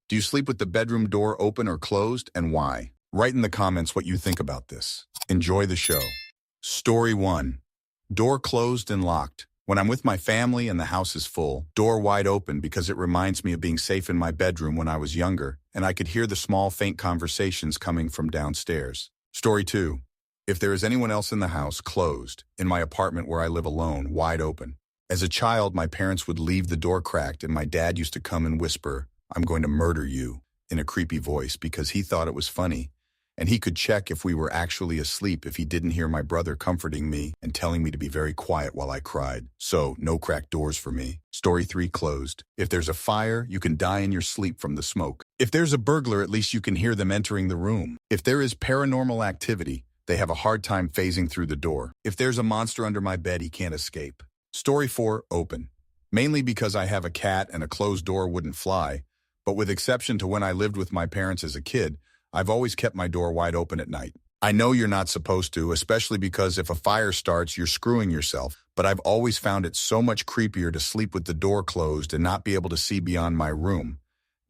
Do you sleep with the bedroom door open or closed, and why? Write in the comments what you think about this. Enjoy the show. Story 1. Door closed and locked. When I'm with my family and the house is full, door wide open because it reminds me of being safe in my bedroom when I was younger, and I could hear the small, faint conversations coming from downstairs. Story 2. If there is anyone else in the house, closed. In my apartment where I live alone, wide open. As a child, my parents would leave the door cracked, and my dad used to come and whisper, "I'm going to murder you," in a creepy voice because he thought it was funny. And he could check if we were actually asleep if he didn't hear my brother comforting me and telling me to be very quiet while I cried. So, no cracked doors for me. Story 3 closed. If there's a fire, you can die in your sleep from the smoke. If there's a burglar, at least you can hear them entering the room. If there is paranormal activity, they have a hard time phasing through the door. If there's a monster under my bed, he can't escape. Story 4 open. Mainly because I have a cat and a closed door wouldn't fly, but with exception to when I lived with my parents as a kid, I've always kept my door wide open at night. I know you're not supposed to, especially because if a fire starts, you're screwing yourself, but I've always found it so much creepier to sleep with the door closed and not be able to see beyond my room.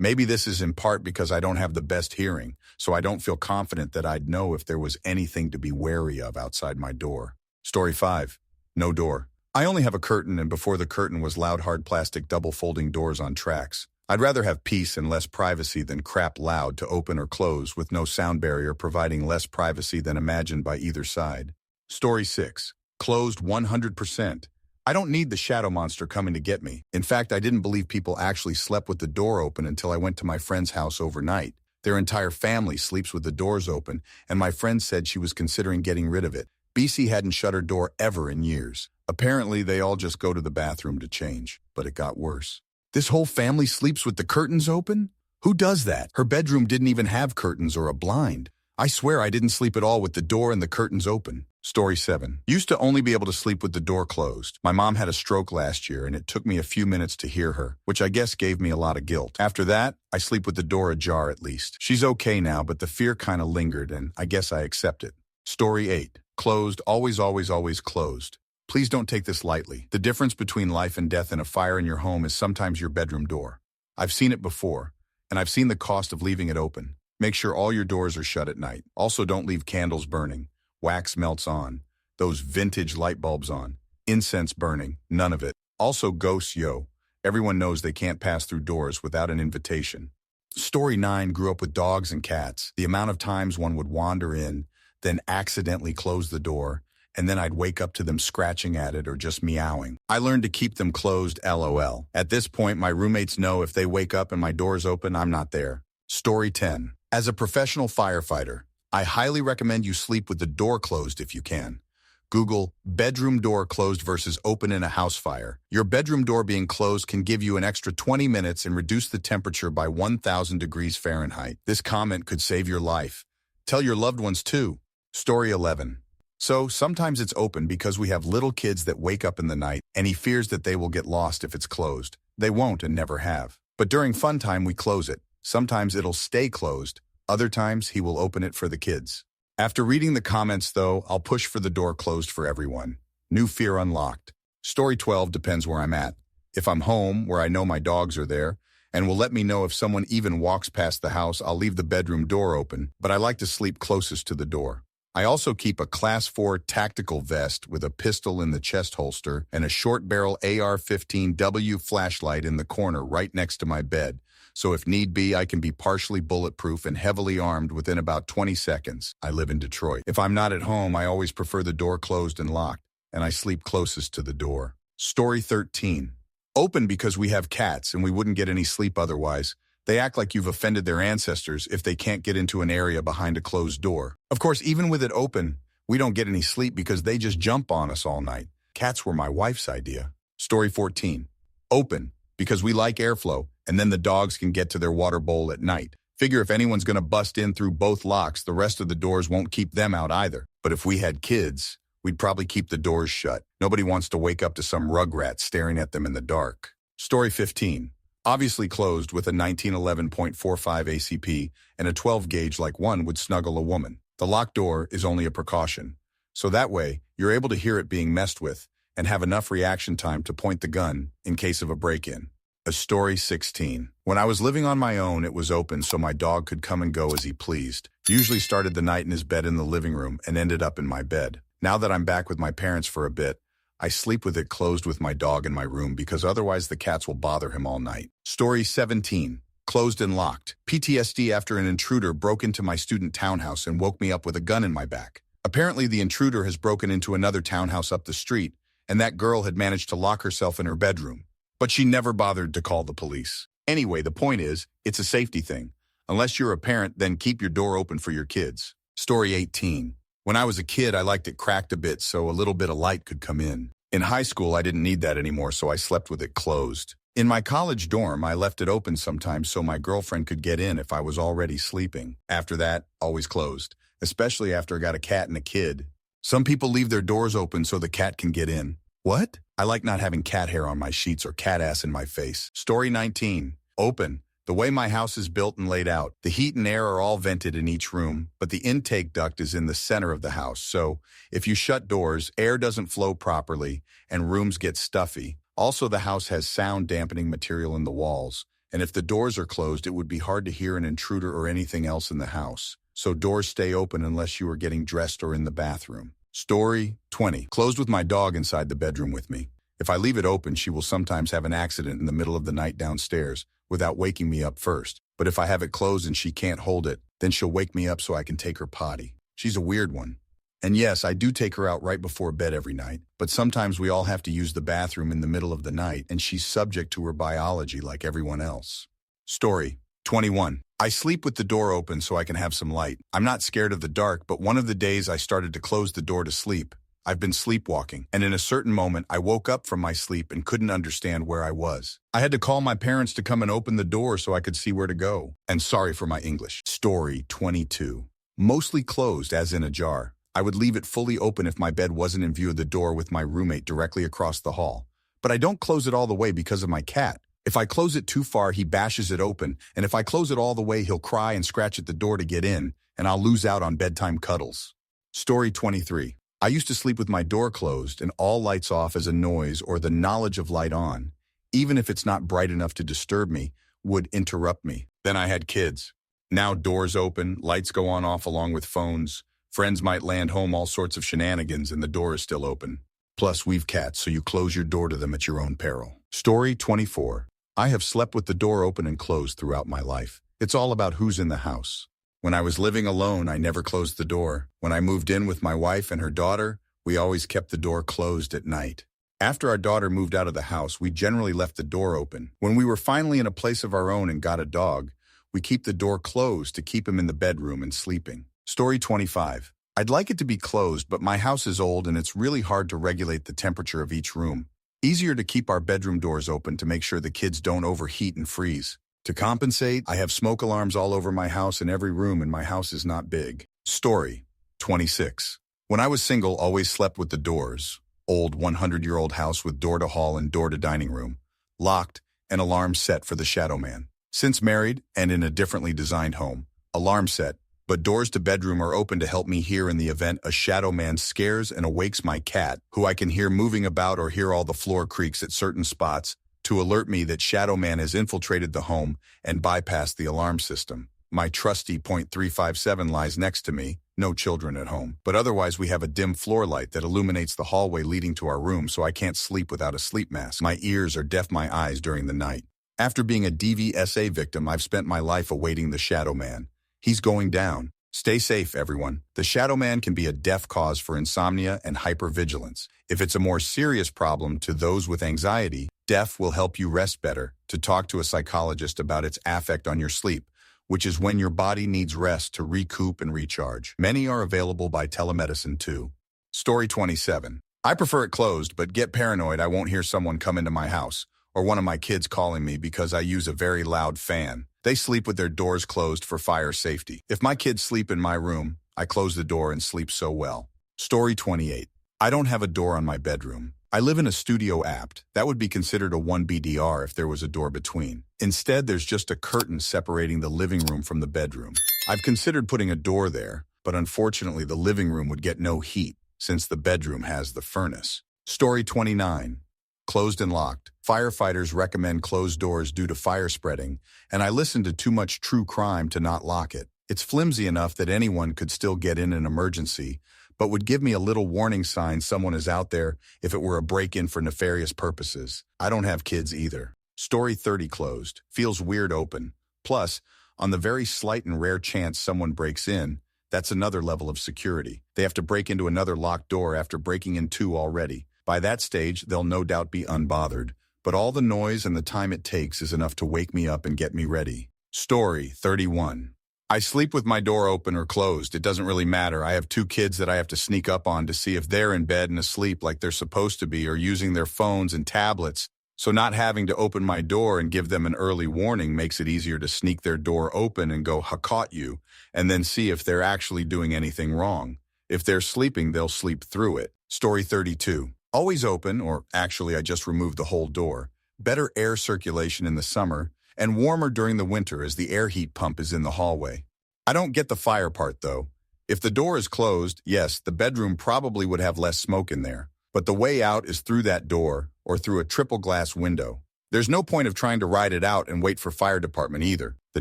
Maybe this is in part because I don't have the best hearing, so I don't feel confident that I'd know if there was anything to be wary of outside my door. Story 5. No door. I only have a curtain, and before the curtain was loud hard plastic double folding doors on tracks. I'd rather have peace and less privacy than crap loud to open or close with no sound barrier providing less privacy than imagined by either side. Story 6. Closed 100%. I don't need the shadow monster coming to get me. In fact, I didn't believe people actually slept with the door open until I went to my friend's house overnight. Their entire family sleeps with the doors open, and my friend said she was considering getting rid of it. BC hadn't shut her door ever in years. Apparently, they all just go to the bathroom to change, but it got worse. This whole family sleeps with the curtains open? Who does that? Her bedroom didn't even have curtains or a blind. I swear I didn't sleep at all with the door and the curtains open. Story 7. Used to only be able to sleep with the door closed. My mom had a stroke last year, and it took me a few minutes to hear her, which I guess gave me a lot of guilt. After that, I sleep with the door ajar at least. She's okay now, but the fear kind of lingered, and I guess I accept it. Story 8. Closed, always, always, always closed. Please don't take this lightly. The difference between life and death and a fire in your home is sometimes your bedroom door. I've seen it before, and I've seen the cost of leaving it open. Make sure all your doors are shut at night. Also, don't leave candles burning, wax melts on, those vintage light bulbs on, incense burning, none of it. Also, ghosts, yo. Everyone knows they can't pass through doors without an invitation. Story 9 grew up with dogs and cats. The amount of times one would wander in, then accidentally close the door, and then I'd wake up to them scratching at it or just meowing. I learned to keep them closed, LOL. At this point, my roommates know if they wake up and my door's open, I'm not there. Story 10. As a professional firefighter, I highly recommend you sleep with the door closed if you can. Google bedroom door closed versus open in a house fire. Your bedroom door being closed can give you an extra 20 minutes and reduce the temperature by 1,000 degrees Fahrenheit. This comment could save your life. Tell your loved ones too. Story 11. So, sometimes it's open because we have little kids that wake up in the night and he fears that they will get lost if it's closed. They won't and never have. But during fun time, we close it. Sometimes it'll stay closed. Other times, he will open it for the kids. After reading the comments, though, I'll push for the door closed for everyone. New fear unlocked. Story 12 depends where I'm at. If I'm home, where I know my dogs are there, and will let me know if someone even walks past the house, I'll leave the bedroom door open, but I like to sleep closest to the door. I also keep a Class 4 tactical vest with a pistol in the chest holster and a short-barrel AR-15W flashlight in the corner right next to my bed, so if need be, I can be partially bulletproof and heavily armed within about 20 seconds. I live in Detroit. If I'm not at home, I always prefer the door closed and locked, and I sleep closest to the door. Story 13. Open because we have cats and we wouldn't get any sleep otherwise. They act like you've offended their ancestors if they can't get into an area behind a closed door. Of course, even with it open, we don't get any sleep because they just jump on us all night. Cats were my wife's idea. Story 14. Open because we like airflow, and then the dogs can get to their water bowl at night. Figure if anyone's going to bust in through both locks, the rest of the doors won't keep them out either. But if we had kids, we'd probably keep the doors shut. Nobody wants to wake up to some rugrat staring at them in the dark. Story 15. Obviously closed with a 1911.45 ACP and a 12 gauge like one would snuggle a woman. The locked door is only a precaution. So that way, you're able to hear it being messed with and have enough reaction time to point the gun in case of a break-in. A story 16. When I was living on my own, it was open so my dog could come and go as he pleased. Usually started the night in his bed in the living room and ended up in my bed. Now that I'm back with my parents for a bit, I sleep with it closed with my dog in my room because otherwise the cats will bother him all night. Story 17. Closed and locked. PTSD after an intruder broke into my student townhouse and woke me up with a gun in my back. Apparently the intruder has broken into another townhouse up the street, and that girl had managed to lock herself in her bedroom. But she never bothered to call the police. Anyway, the point is, it's a safety thing. Unless you're a parent, then keep your door open for your kids. Story 18. When I was a kid, I liked it cracked a bit so a little bit of light could come in. In high school, I didn't need that anymore, so I slept with it closed. In my college dorm, I left it open sometimes so my girlfriend could get in if I was already sleeping. After that, always closed, especially after I got a cat and a kid. Some people leave their doors open so the cat can get in. What? I like not having cat hair on my sheets or cat ass in my face. Story 19. Open. The way my house is built and laid out, the heat and air are all vented in each room, but the intake duct is in the center of the house, so if you shut doors, air doesn't flow properly and rooms get stuffy. Also, the house has sound dampening material in the walls, and if the doors are closed, it would be hard to hear an intruder or anything else in the house. So doors stay open unless you are getting dressed or in the bathroom. Story 20. Closed with my dog inside the bedroom with me. If I leave it open, she will sometimes have an accident in the middle of the night downstairs without waking me up first. But if I have it closed and she can't hold it, then she'll wake me up so I can take her potty. She's a weird one. And yes, I do take her out right before bed every night, but sometimes we all have to use the bathroom in the middle of the night, and she's subject to her biology like everyone else. Story 21. I sleep with the door open so I can have some light. I'm not scared of the dark, but one of the days I started to close the door to sleep. I've been sleepwalking, and in a certain moment, I woke up from my sleep and couldn't understand where I was. I had to call my parents to come and open the door so I could see where to go. And sorry for my English. Story 22. Mostly closed, as in ajar. I would leave it fully open if my bed wasn't in view of the door with my roommate directly across the hall. But I don't close it all the way because of my cat. If I close it too far, he bashes it open, and if I close it all the way, he'll cry and scratch at the door to get in, and I'll lose out on bedtime cuddles. Story 23. I used to sleep with my door closed and all lights off as a noise or the knowledge of light on, even if it's not bright enough to disturb me, would interrupt me. Then I had kids. Now doors open, lights go on off along with phones. Friends might land home, all sorts of shenanigans, and the door is still open. Plus, we've cats, so you close your door to them at your own peril. Story 24. I have slept with the door open and closed throughout my life. It's all about who's in the house. When I was living alone, I never closed the door. When I moved in with my wife and her daughter, we always kept the door closed at night. After our daughter moved out of the house, we generally left the door open. When we were finally in a place of our own and got a dog, we keep the door closed to keep him in the bedroom and sleeping. Story 25. I'd like it to be closed, but my house is old and it's really hard to regulate the temperature of each room. Easier to keep our bedroom doors open to make sure the kids don't overheat and freeze. To compensate, I have smoke alarms all over my house in every room, and my house is not big. Story 26. When I was single, always slept with the doors. Old 100-year-old house with door to hall and door to dining room. Locked, and alarm set for the shadow man. Since married, and in a differently designed home, alarm set, but doors to bedroom are open to help me hear in the event a shadow man scares and awakes my cat, who I can hear moving about or hear all the floor creaks at certain spots, to alert me that Shadow Man has infiltrated the home and bypassed the alarm system. My trusty .357 lies next to me, no children at home. But otherwise we have a dim floor light that illuminates the hallway leading to our room so I can't sleep without a sleep mask. My ears are deaf my eyes during the night. After being a DVSA victim, I've spent my life awaiting the Shadow Man. He's going down. Stay safe, everyone. The Shadow Man can be a deaf cause for insomnia and hypervigilance. If it's a more serious problem to those with anxiety, deaf will help you rest better, to talk to a psychologist about its effect on your sleep, which is when your body needs rest to recoup and recharge. Many are available by telemedicine too. Story 27. I prefer it closed, but get paranoid I won't hear someone come into my house, or one of my kids calling me because I use a very loud fan. They sleep with their doors closed for fire safety. If my kids sleep in my room, I close the door and sleep so well. Story 28. I don't have a door on my bedroom. I live in a studio apt. That would be considered a 1BDR if there was a door between. Instead, there's just a curtain separating the living room from the bedroom. I've considered putting a door there, but unfortunately the living room would get no heat since the bedroom has the furnace. Story 29. Closed and locked. Firefighters recommend closed doors due to fire spreading, and I listen to too much true crime to not lock it. It's flimsy enough that anyone could still get in an emergency, but would give me a little warning sign someone is out there if it were a break-in for nefarious purposes. I don't have kids either. Story 30 closed. Feels weird open. Plus, on the very slight and rare chance someone breaks in, that's another level of security. They have to break into another locked door after breaking in two already. By that stage, they'll no doubt be unbothered, but all the noise and the time it takes is enough to wake me up and get me ready. Story 31. I sleep with my door open or closed. It doesn't really matter. I have two kids that I have to sneak up on to see if they're in bed and asleep like they're supposed to be or using their phones and tablets. So not having to open my door and give them an early warning makes it easier to sneak their door open and go, "Ha, caught you," and then see if they're actually doing anything wrong. If they're sleeping, they'll sleep through it. Story 32. Always open, or actually I just removed the whole door. Better air circulation in the summer, and warmer during the winter as the air heat pump is in the hallway. I don't get the fire part though. If the door is closed, yes, the bedroom probably would have less smoke in there. But the way out is through that door, or through a triple glass window. There's no point of trying to ride it out and wait for fire department either. The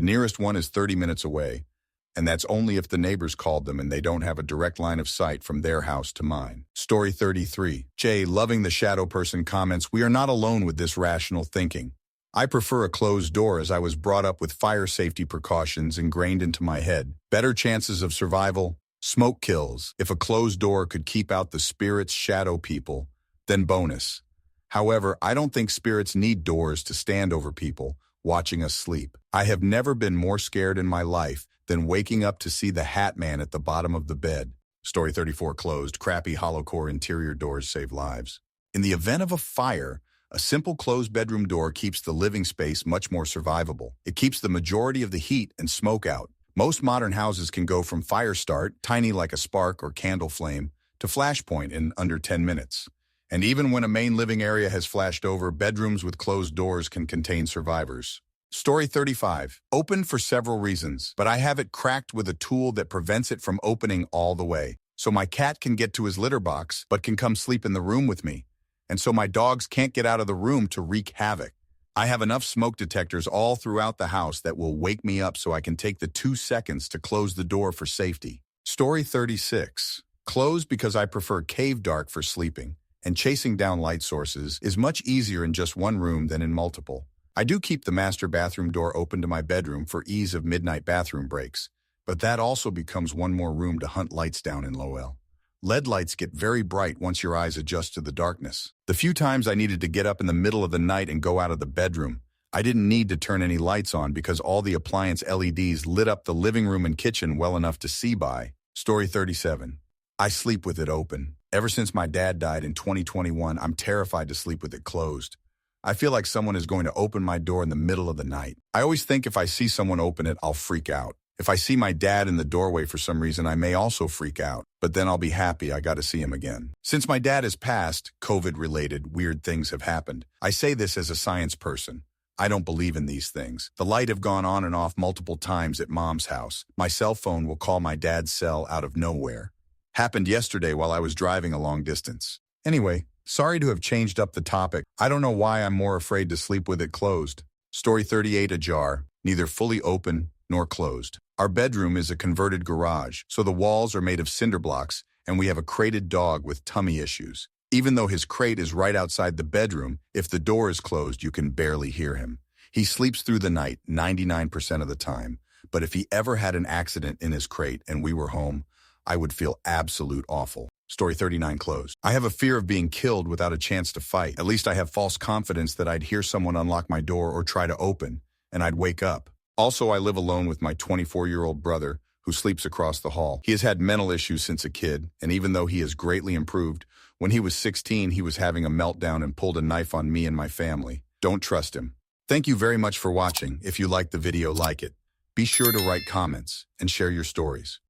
nearest one is 30 minutes away, and that's only if the neighbors called them and they don't have a direct line of sight from their house to mine. Story 33. Jay, loving the shadow person, comments, "We are not alone with this rational thinking. I prefer a closed door as I was brought up with fire safety precautions ingrained into my head. Better chances of survival, smoke kills. If a closed door could keep out the spirits, shadow people, then bonus. However, I don't think spirits need doors to stand over people watching us sleep. I have never been more scared in my life than waking up to see the Hat Man at the bottom of the bed." Story 34 closed. Crappy hollow core interior doors save lives. In the event of a fire, a simple closed bedroom door keeps the living space much more survivable. It keeps the majority of the heat and smoke out. Most modern houses can go from fire start, tiny like a spark or candle flame, to flashpoint in under 10 minutes. And even when a main living area has flashed over, bedrooms with closed doors can contain survivors. Story 35. Open for several reasons, but I have it cracked with a tool that prevents it from opening all the way. So my cat can get to his litter box, but can come sleep in the room with me. And so my dogs can't get out of the room to wreak havoc. I have enough smoke detectors all throughout the house that will wake me up so I can take the 2 seconds to close the door for safety. Story 36. Closed because I prefer cave dark for sleeping, and chasing down light sources is much easier in just one room than in multiple. I do keep the master bathroom door open to my bedroom for ease of midnight bathroom breaks, but that also becomes one more room to hunt lights down in Lowell. LED lights get very bright once your eyes adjust to the darkness. The few times I needed to get up in the middle of the night and go out of the bedroom, I didn't need to turn any lights on because all the appliance LEDs lit up the living room and kitchen well enough to see by. Story 37. I sleep with it open. Ever since my dad died in 2021, I'm terrified to sleep with it closed. I feel like someone is going to open my door in the middle of the night. I always think if I see someone open it, I'll freak out. If I see my dad in the doorway for some reason, I may also freak out, but then I'll be happy I got to see him again. Since my dad has passed, COVID-related weird things have happened. I say this as a science person. I don't believe in these things. The light have gone on and off multiple times at Mom's house. My cell phone will call my dad's cell out of nowhere. Happened yesterday while I was driving a long distance. Anyway, sorry to have changed up the topic. I don't know why I'm more afraid to sleep with it closed. Story 38 ajar, neither fully open nor closed. Our bedroom is a converted garage, so the walls are made of cinder blocks, and we have a crated dog with tummy issues. Even though his crate is right outside the bedroom, if the door is closed, you can barely hear him. He sleeps through the night 99% of the time, but if he ever had an accident in his crate and we were home, I would feel absolute awful. Story 39 closed. I have a fear of being killed without a chance to fight. At least I have false confidence that I'd hear someone unlock my door or try to open, and I'd wake up. Also, I live alone with my 24-year-old brother, who sleeps across the hall. He has had mental issues since a kid, and even though he has greatly improved, when he was 16, he was having a meltdown and pulled a knife on me and my family. Don't trust him. Thank you very much for watching. If you liked the video, like it. Be sure to write comments and share your stories.